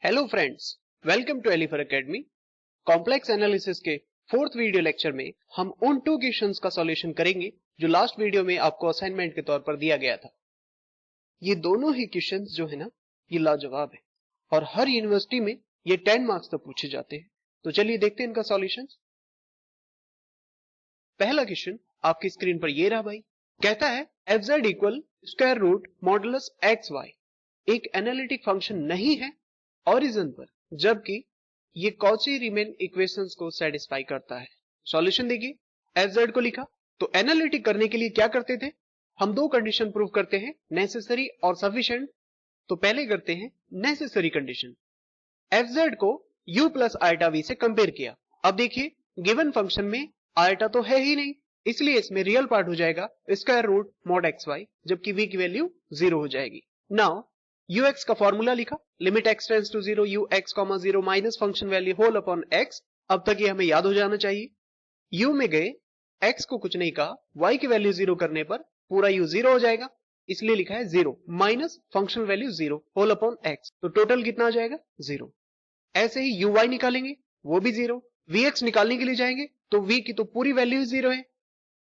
Hello friends, welcome to एलिफर academy. Complex analysis के fourth video lecture में हम उन टू क्वेश्चंस का सॉल्यूशन करेंगे जो लास्ट वीडियो में आपको असाइनमेंट के तौर पर दिया गया था। ये दोनों ही क्वेश्चंस जो है ना, ये लाजवाब है और हर यूनिवर्सिटी में ये 10 मार्क्स तक पूछे जाते हैं। तो चलिए देखते हैं इनका सॉल्यूशन। पहला क्वेश्चन आपकी स्क्रीन पर ये रहा भाई, कहता है F Z equal square root modulus X Y एक एनालिटिक फंक्शन नहीं है ओरिजिन पर, जबकि ये कॉची रीमैन इक्वेशंस को सेटिस्फाई करता है। सॉल्यूशन देखिए, एफ जेड को लिखा तो एनालिटिक करने के लिए क्या करते थे, हम दो कंडीशन प्रूव करते हैं, नेसेसरी और सफिशिएंट। तो पहले करते हैं नेसेसरी कंडीशन, एफ जेड को u प्लस आइटा वी से कंपेयर किया। अब देखिए गिवन फंक्शन में आइटा तो है ही नहीं, इसलिए इसमें रियल पार्ट हो जाएगा square root mod X Y, जबकि v की वैल्यू 0 हो जाएगी। नाउ ux का फॉर्मूला लिखा, limit x tends to 0 ux, 0 minus function value whole upon x। अब तक ये हमें याद हो जाना चाहिए। u में गए, x को कुछ नहीं कहा, y की वैल्यू 0 करने पर पूरा u 0 हो जाएगा, इसलिए लिखा है 0 minus function value 0 whole upon x। तो टोटल कितना आ जाएगा 0। ऐसे ही uy निकालेंगे, वो भी 0। vx निकालने के लिए जाएंगे तो v की तो पूरी वैल्यू 0 है,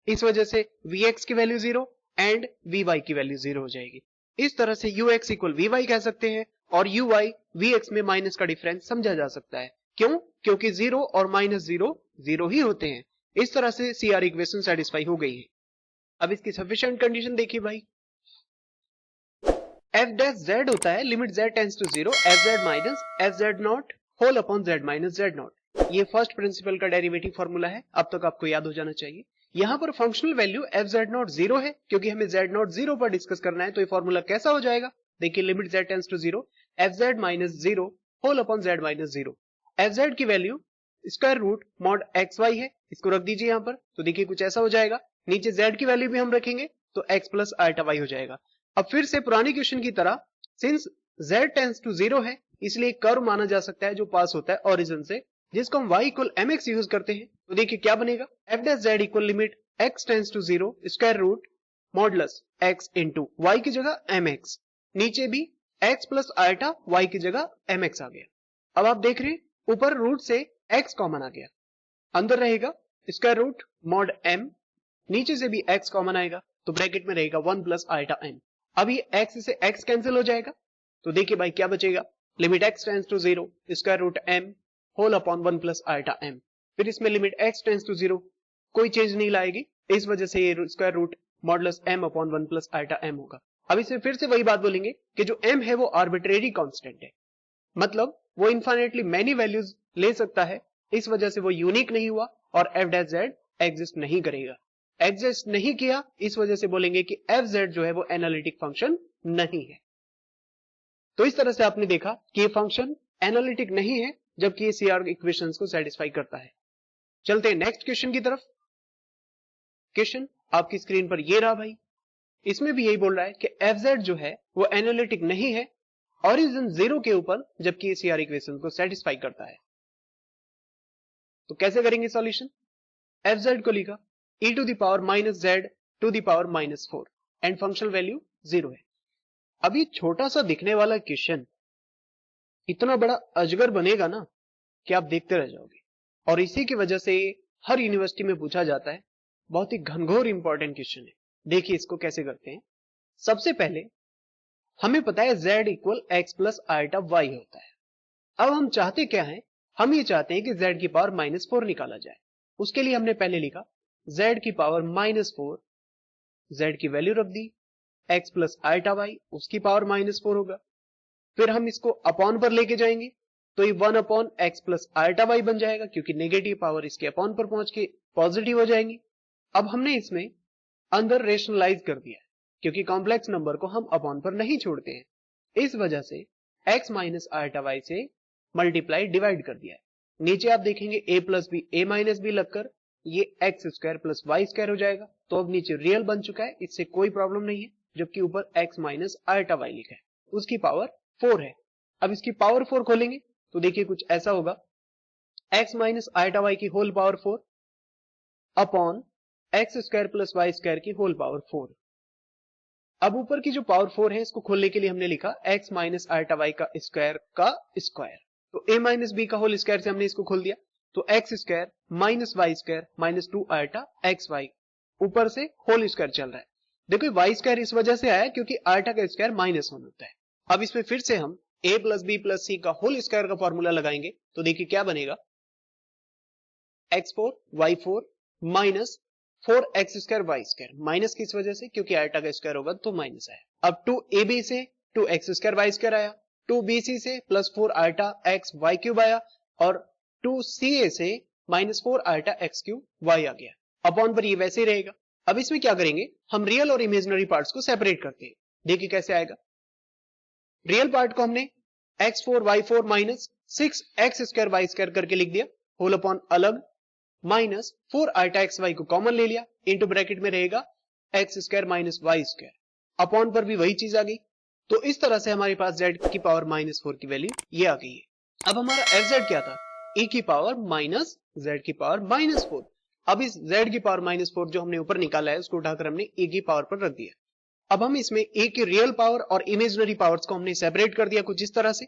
इस वजह से vx की वैल्यू 0 एंड vy की वैल्यू 0 हो जाएगी। इस तरह से ux इक्वल vy कह सकते हैं और uy vx में माइनस का डिफरेंस समझा जा सकता है। क्यों? क्योंकि 0 और माइनस 0 0 ही होते हैं। इस तरह से CR इक्वेशन सेटिस्फाई हो गई है। अब इसकी सफिशिएंट कंडीशन देखिए भाई, f डैश z होता है limit z tends to 0 fz minus fz not whole upon z minus z not. ये फर्स्ट प्रिंसिपल का डेरिवेटिव फार्मूला है, अब तक आपको याद हो जाना चाहिए। यहां पर फंक्शनल वैल्यू fz नॉट 0 है, क्योंकि हमें z नॉट 0 पर डिस्कस करना है। तो ये फार्मूला कैसा हो जाएगा, देखिए limit z tends to 0 fz minus 0 whole upon z minus 0। fz की वैल्यू स्क्वायर रूट मॉड xy है, इसको रख दीजिए यहां पर। तो देखिए कुछ ऐसा हो जाएगा, नीचे z की वैल्यू भी हम रखेंगे तो x प्लस आइटा y हो जाएगा। अब फिर से पुरानी क्वेश्चन की तरह, सिंस z टेंड्स टू 0 है, इसलिए कर्व माना जा सकता है जो पास होता है ओरिजिन से, जिसको हम y इक्वल mx यूज करते हैं। तो देखिए क्या बनेगा, f dash z equal limit x tends to 0 square root modulus x into y की जगह mx, नीचे भी x प्लस आइटा y की जगह mx आ गया। अब आप देख रहे हैं ऊपर रूट से x कॉमन आ गया, अंदर रहेगा स्क्वायर रूट मॉड m, नीचे से भी x कॉमन आएगा तो ब्रैकेट में रहेगा 1 प्लस आइटा m। अब ये x से x कैंसिल हो जाएगा, तो देखिए भाई क्या बचेगा, limit x tends to 0 square root m whole upon 1 plus iota m। फिर इसमें लिमिट x टेंड्स टू 0 कोई चेंज नहीं लाएगी, इस वजह से ये square root modulus m upon 1 plus iota m होगा। अब इसमें फिर से वही बात बोलेंगे कि जो m है वो आर्बिट्रेरी कांस्टेंट है, मतलब वो इनफाइनाइटली मैनी वैल्यूज ले सकता है, इस वजह से वो यूनिक नहीं हुआ और f डैश z एग्जिस्ट नहीं करेगा। एग्जिस्ट नहीं किया, इस वजह से बोलेंगे कि fz जो है वो एनालिटिक फंक्शन नहीं है। तो इस तरह से आपने देखा कि ये फंक्शन एनालिटिक नहीं है, जबकि ये CR इक्वेशंस को सेटिस्फाई करता है। चलते हैं नेक्स्ट क्वेश्चन की तरफ। क्वेश्चन आपकी स्क्रीन पर ये रहा भाई, इसमें भी यही बोल रहा है कि fz जो है वो एनालिटिक नहीं है ओरिजिन 0 के ऊपर, जबकि ये CR इक्वेशन को सेटिस्फाई करता है। तो कैसे करेंगे सॉल्यूशन, fz को लिखा e to the power minus z to the power minus 4 and functional value 0 है। अब ये छोटा सा दिखने वाला क्वेश्चन इतना बड़ा अजगर बनेगा ना कि आप देखते रह जाओगे, और इसी की वजह से हर यूनिवर्सिटी में पूछा जाता है। बहुत ही घनघोर इंपॉर्टेंट क्वेश्चन है। देखिए इसको कैसे करते हैं। सबसे पहले हमें पता है z equal x plus iota y होता है। अब हम चाहते क्या है, हम ये चाहते हैं कि z की पावर माइनस 4 निकाला जाए। उसके लिए हमने पहले लिखा z की पावर माइनस 4, z की वैल्यू रख दी, x प्लस आइटा वाई उसकी पावर माइनस 4 होगा। फिर हम इसको अपॉन पर लेके जाएंगे तो ये 1 upon x plus iota y बन जाएगा, क्योंकि नेगेटिव पावर इसके अपॉन पर पहुंच के पॉजिटिव हो जाएंगी। अब हमने इसमें अंदर रेशनलाइज कर दिया है, क्योंकि कॉम्प्लेक्स नंबर को हम अपॉन पर नहीं छोड़ते हैं, इस वजह से x माइनस आइटा वाई से मल्टीप्लाई डिवाइड कर दिया है। नीचे आप देखेंगे a plus b a minus b लगकर ये x square plus y square हो जाएगा। तो अब नीचे रियल बन चुका है, इससे कोई प्रॉब्लम नहीं है, जबकि ऊपर x माइनस आइटा वाई लिखा है, उसकी पावर 4 है। अब इसकी पावर 4 खोलेंगे तो देखिए कुछ ऐसा होगा, x माइनस आइटा वाई की whole power 4 upon x square plus y square की होल पावर 4। अब ऊपर की जो पावर 4 है इसको खोलने के लिए हमने लिखा x माइनस आयटा वाई का स्क्वायर। तो a माइनस बी का होल स्क्वायर से हमने इसको खोल दिया, तो x square minus y square minus 2 iota x y, ऊपर से होल स्क्वायर चल रहा है। देखो वाई स्क्वायर इस वजह से आया क्योंकि आयटा का स्क्वायर माइनस 1 होता है। अब इसमें फिर से हम a प्लस बी प्लस सी का होल स्क्वायर का फॉर्मूला लगाएंगे, तो देखिए क्या बनेगा, x4 y4 minus 4x square y square, minus किस वजह से, क्योंकि आयटा का स्क्वायर होगा तो माइनस आया। अब 2ab से 2x स्क्वायर वाई स्क्वायर आया, 2bc से plus 4 iota x y cube आया, और 2ca से minus 4 iota x cube y आ गया। अपॉन पर ये वैसे ही रहेगा। अब इसमें क्या करेंगे, हम रियल और इमेजिनरी पार्ट्स को सेपरेट करते हैं। देखिए कैसे आएगा, रियल पार्ट को हमने x4 y4 minus 6x square y square करके लिख दिया, होल अपॉन अलग, माइनस 4 आयटा एक्स वाई को कॉमन ले लिया, इंटू ब्रैकेट में रहेगा x square minus y square, upon पर भी वही चीज आ गई। तो इस तरह से हमारे पास z की पावर माइनस 4 की वैल्यू ये आ गई है। अब हमारा fz क्या था, e की पावर माइनस z की पावर माइनस 4। अब इस z की पावर माइनस 4 जो हमने ऊपर निकाला है उसको उठाकर हमने e की पावर पर रख दिया। अब हम इसमें a की रियल पावर और इमेजिनरी पावर्स को हमने सेपरेट कर दिया कुछ इस तरह से।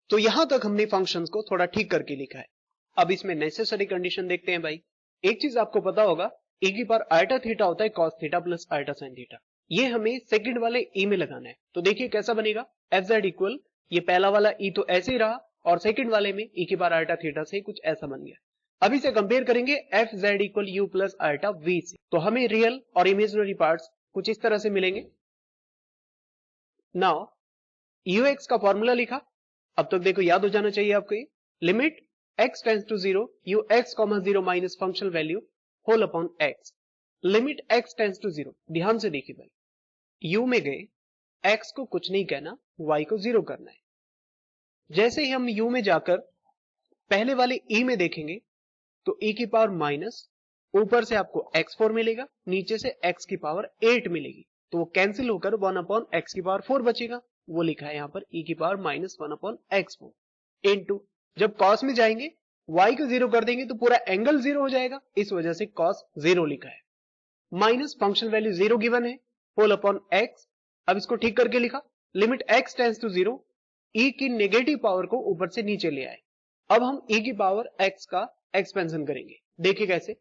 तो यहां तक हमने फंक्शंस को थोड़ा ठीक करके लिखा है। अब इसमें नेसेसरी कंडीशन देखते हैं भाई। एक चीज आपको पता होगा, e की पावर आयटा थीटा होता है cos theta plus eta sine theta, ये हमें सेकंड वाले e में लगाना है। तो देखिए कैसा बनेगा, fz इक्वल, ये पहला वाला e तो ऐसे ही रहा, और सेकंड वाले में e की पावर आयटा थीटा से कुछ ऐसा बन गया। अब इसे कंपेयर करेंगे fz equal u plus eta v से, तो हमें रियल और इमेजिनरी पार्ट्स कुछ इस तरह से मिलेंगे। नाउ ux का फॉर्मूला लिखा, अब तक देखो याद हो जाना चाहिए आपको, ये limit x tends to 0 u x, 0 minus functional value whole upon x, limit x tends to 0। ध्यान से देखिए भाई, u में गए, x को कुछ नहीं कहना, y को 0 करना है। जैसे ही हम u में जाकर पहले वाले e में देखेंगे तो e की पावर माइनस, ऊपर से आपको x4 मिलेगा, नीचे से x की पावर 8 मिलेगी, तो वो कैंसिल होकर 1 अपॉन x की पावर 4 बचेगा, वो लिखा है यहां पर e की power minus 1 upon x4 into, जब cos में जाएंगे y को 0 कर देंगे तो पूरा एंगल 0 हो जाएगा, इस वजह से cos 0 लिखा है, माइनस फंक्शनल वैल्यू 0 गिवन है होल अपॉन x। अब इसको ठीक करके लिखा, limit x tends to 0, e की नेगेटिव पावर को ऊपर से नीचे ले आए। अब हम e की पावर x का एक्सपेंशन करेंगे, देखिए कैसे,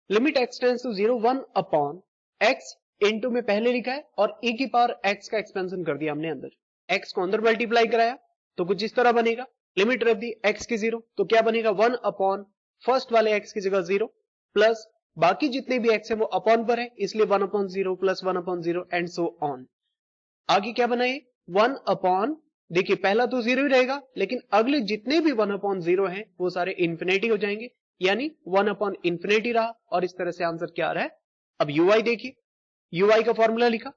limit x tends to 0 1 upon x into में पहले लिखा है, और e की पावर x का एक्सपेंशन कर दिया हमने अंदर, x को अंदर मल्टीप्लाई कराया तो कुछ इस तरह बनेगा, लिमिट रख दी x की 0, तो क्या बनेगा 1 अपॉन फर्स्ट वाले x की जगह 0 प्लस बाकी जितने भी x है वो अपॉन पर है, इसलिए 1 upon 0 plus 1 upon 0 and so on. आगे क्या बनाए, 1 अपॉन, देखिए पहला तो 0 ही रहेगा, लेकिन अगले जितने भी 1 अपॉन 0 है वो सारे इंफिनिटी हो जाएंगे, यानी 1 अपॉन इंफिनिटी रहा, और इस तरह से आंसर क्या आ रहा है। अब ui देखिए, ui का फॉर्मूला लिखा,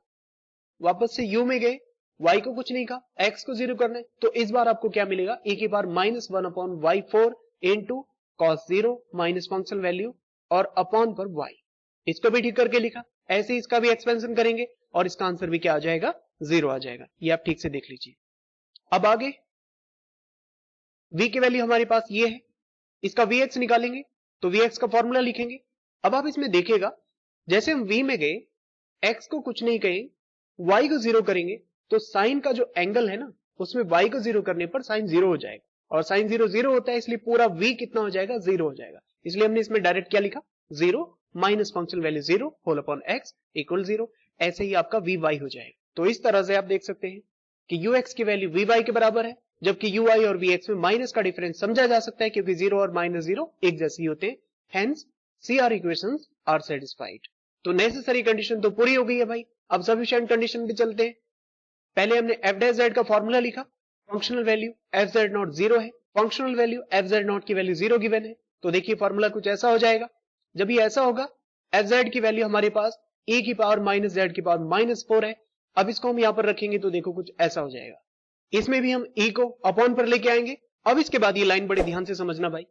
वापस से u में गए, y को कुछ नहीं कहा, x को 0 करना है, तो इस बार आपको क्या मिलेगा, e की power minus 1 upon y4 into cos 0 minus functional value और अपॉन पर y, इसको भी ठीक करके लिखा। ऐसे ही इसका भी एक्सपेंशन करेंगे और इसका आंसर भी क्या आ जाएगा, 0 आ जाएगा, ये आप ठीक से देख लीजिए। अब आगे v की वैल्यू हमारे पास ये है, इसका vx निकालेंगे तो vx का फॉर्मूला लिखेंगे। अब आप इसमें देखिएगा, जैसे हम v में गए, x को कुछ नहीं कहें, y को 0 करेंगे तो साइन का जो एंगल है ना, उसमें y को 0 करने पर साइन 0 हो जाएगा, और साइन 0 0 होता है, इसलिए पूरा v कितना हो जाएगा, 0 हो जाएगा। इसलिए हमने इसमें डायरेक्ट क्या लिखा, 0 minus functional value 0 whole upon x equal 0, ऐसे ही आपका vy हो जाएगा। तो इस तरह से आप देख सकते हैं कि ux की वैल्यू vy के बराबर है, जबकि ui और vx में माइनस का डिफरेंस समझा जा सकता है क्योंकि 0 और माइनस 0 एक जैसे ही होते हैं, hence CR equations are satisfied. तो नेसेसरी कंडीशन तो पूरी हो गई है भाई। अब सफिशिएंट कंडीशन पे चलते हैं। पहले हमने f डैश z का फॉर्मूला लिखा, फंक्शनल वैल्यू fz नॉट 0 है, फंक्शनल वैल्यू fz नॉट की वैल्यू 0 गिवन है, तो देखिए फॉर्मूला कुछ ऐसा हो जाएगा। जब ये ऐसा होगा, fz की वैल्यू हमारे पास e की पावर माइनस z की पावर माइनस 4 है। अब इसको हम यहां पर रखेंगे तो देखो कुछ ऐसा हो जाएगा, इसमें भी हम e को अपॉन पर लेके आएंगे। अब इसके बाद ये लाइन बड़े ध्यान से समझना भाई,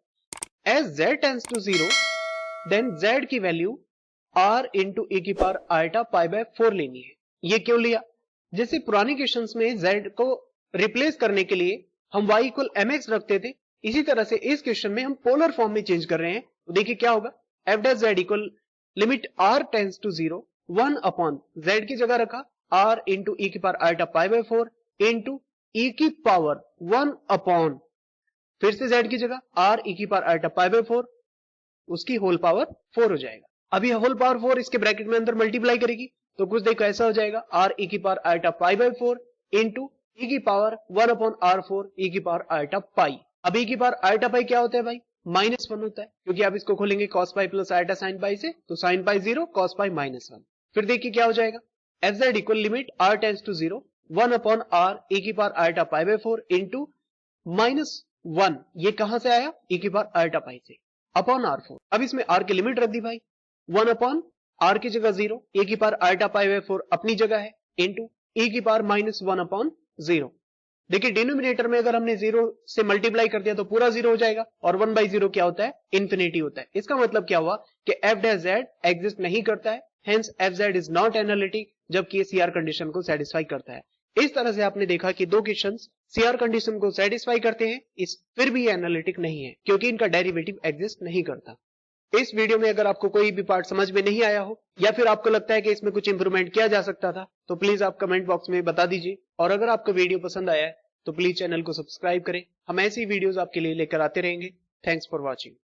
as z tends to 0 then z की वैल्यू r इंटू e की पावर आयटा पाई बाय 4 लेनी है। ये क्यों लिया, जैसे पुरानी क्वेश्चंस में z को रिप्लेस करने के लिए हम y इक्वल mx रखते थे, इसी तरह से इस क्वेश्चन में हम पोलर फॉर्म में चेंज कर रहे हैं। तो देखिए क्या होगा, f dash z equal limit r tends to 0 1 upon z की जगह रखा r इंटू ई की power ultra pi by 4 into e की पावर 1 अपॉन फिर से z की जगह r ई की पावर आल्टा पाई बाय 4 उसकी होल पावर 4 हो जाएगा। अब ये होल पावर 4 इसके ब्रैकेट में अंदर मल्टीप्लाई करेगी तो कुछ देखो ऐसा हो जाएगा r ई की power ultra pi by 4 into e की पावर 1 अपॉन r4 ई की पावर आल्टा पाई। अब ई की पावर आल्टा पाई क्या होता है भाई? -1 होता है, क्योंकि आप इसको खोलेंगे cos pi plus ultra sine pi से, तो साइन पाई 0 cos पाई -1। फिर देखिए क्या हो जाएगा, f Z equal limit r tends to 0 1 upon r e की power ultra pi by 4 into -1, ये कहां से आया? ई की पावर आल्टा पाई से, अपॉन r4। अब इसमें r की लिमिट रख दी भाई, 1 अपॉन r की जगह 0, ई की पावर आल्टा पाई बाय 4 अपनी जगह है, इंटू ई की पावर -1 अपॉन 0। देखिए डिनोमिनेटर में अगर हमने 0 से मल्टीप्लाई कर दिया तो पूरा 0 हो जाएगा, और 1/0 क्या होता है? इंफिनिटी होता है। इसका मतलब क्या हुआ कि एफ डैश जेड एग्जिस्ट नहीं करता है, hence F Z is not analytic, जबकि ये सीआर कंडीशन को सेटिस्फाई करता है। इस तरह से आपने देखा कि दो क्वेश्चंस सीआर कंडीशन को सेटिस्फाई करते हैं, फिर भी ये एनालिटिक नहीं है क्योंकि इनका डेरिवेटिव एग्जिस्ट नहीं करता। इस वीडियो में अगर आपको कोई भी पार्ट समझ में नहीं आया हो या फिर आपको लगता है कि इसमें कुछ इंप्रूवमेंट किया जा सकता था, तो प्लीज आप कमेंट बॉक्स में बता दीजिए। और अगर आपको वीडियो पसंद आया है तो प्लीज चैनल को सब्सक्राइब करें। हम ऐसी वीडियोस आपके लिए लेकर आते रहेंगे। Thanks for watching.